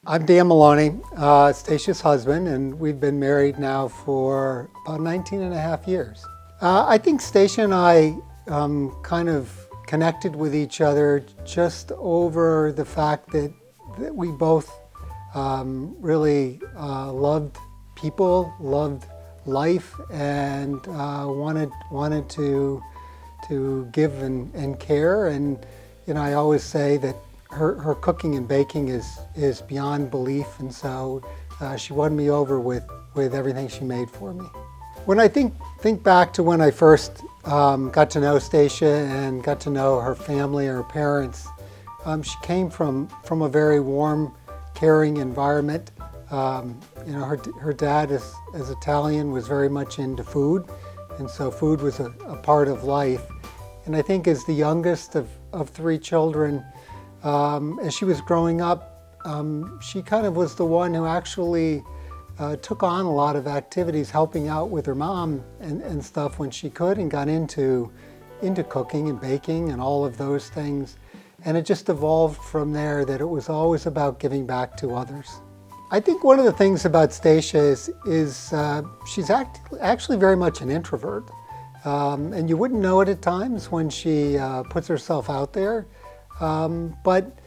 I'm Dan Moloney, Stasia's husband, and we've been married now for about 19 and a half years. I think Stasia and I kind of connected with each other just over the fact that we both really loved people, loved life, and wanted to give and care. And I always say that her cooking and baking is beyond belief, and so she won me over with everything she made for me. When I think back to when I first got to know Stasia and got to know her family, her parents, she came from a very warm, caring environment. Her dad, as Italian, was very much into food, and so food was a part of life. And I think as the youngest of three children, as she was growing up, she kind of was the one who actually took on a lot of activities, helping out with her mom and stuff when she could, and got into cooking and baking and all of those things. And it just evolved from there that it was always about giving back to others. I think one of the things about Stasia is she's actually very much an introvert. And you wouldn't know it at times when she puts herself out there. But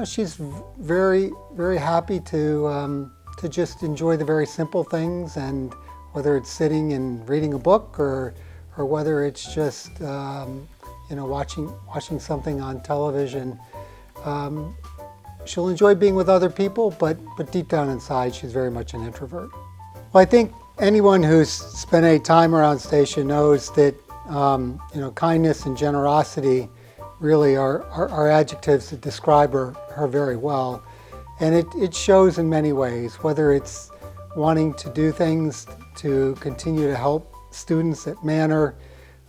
she's very, very happy to just enjoy the very simple things, and whether it's sitting and reading a book or whether it's just watching something on television. She'll enjoy being with other people, but deep down inside, she's very much an introvert. Well, I think anyone who's spent any time around Stasia knows that kindness and generosity really are adjectives that describe her very well. And it shows in many ways, whether it's wanting to do things to continue to help students at Manor,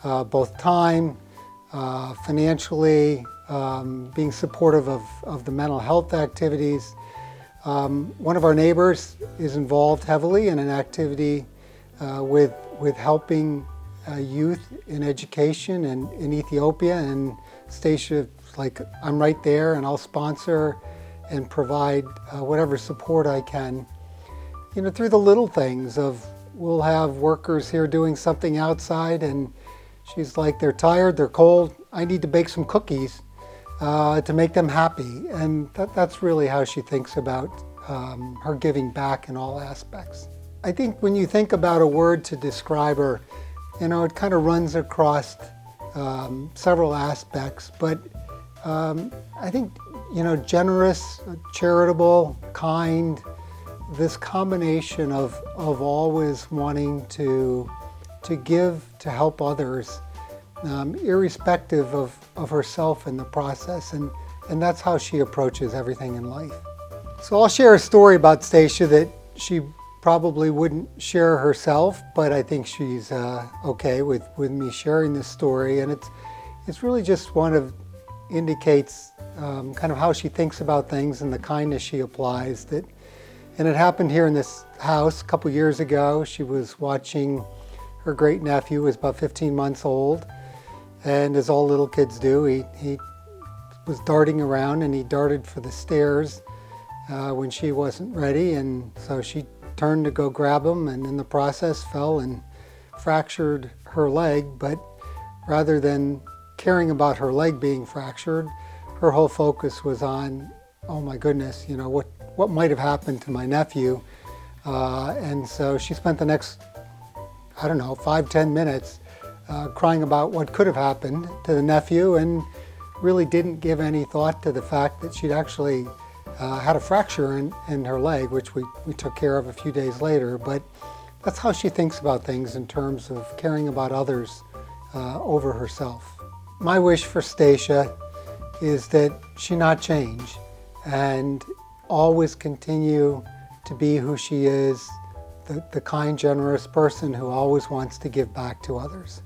both time, financially, being supportive of the mental health activities. One of our neighbors is involved heavily in an activity with helping youth in education in Ethiopia, and Stasia, like, I'm right there and I'll sponsor and provide whatever support I can. Through the little things of, we'll have workers here doing something outside and she's like, they're tired, they're cold, I need to bake some cookies to make them happy. And that's really how she thinks about her giving back in all aspects. I think when you think about a word to describe her, it kind of runs across several aspects, but I think, generous, charitable, kind, this combination of always wanting to give, to help others, irrespective of herself in the process, and that's how she approaches everything in life. So I'll share a story about Stasia that she probably wouldn't share herself, but I think she's okay with me sharing this story, and it's really just indicates kind of how she thinks about things and the kindness she applies. And it happened here in this house a couple years ago. She was watching her great nephew, who was about 15 months old, and as all little kids do, he was darting around, and he darted for the stairs when she wasn't ready, and so she turned to go grab him, and in the process fell and fractured her leg. But rather than caring about her leg being fractured, her whole focus was on, oh my goodness, what might have happened to my nephew. And so she spent the next, 5-10 minutes crying about what could have happened to the nephew, and really didn't give any thought to the fact that she'd actually had a fracture in her leg, which we took care of a few days later. But that's how she thinks about things, in terms of caring about others over herself. My wish for Stasia is that she not change and always continue to be who she is, the kind, generous person who always wants to give back to others.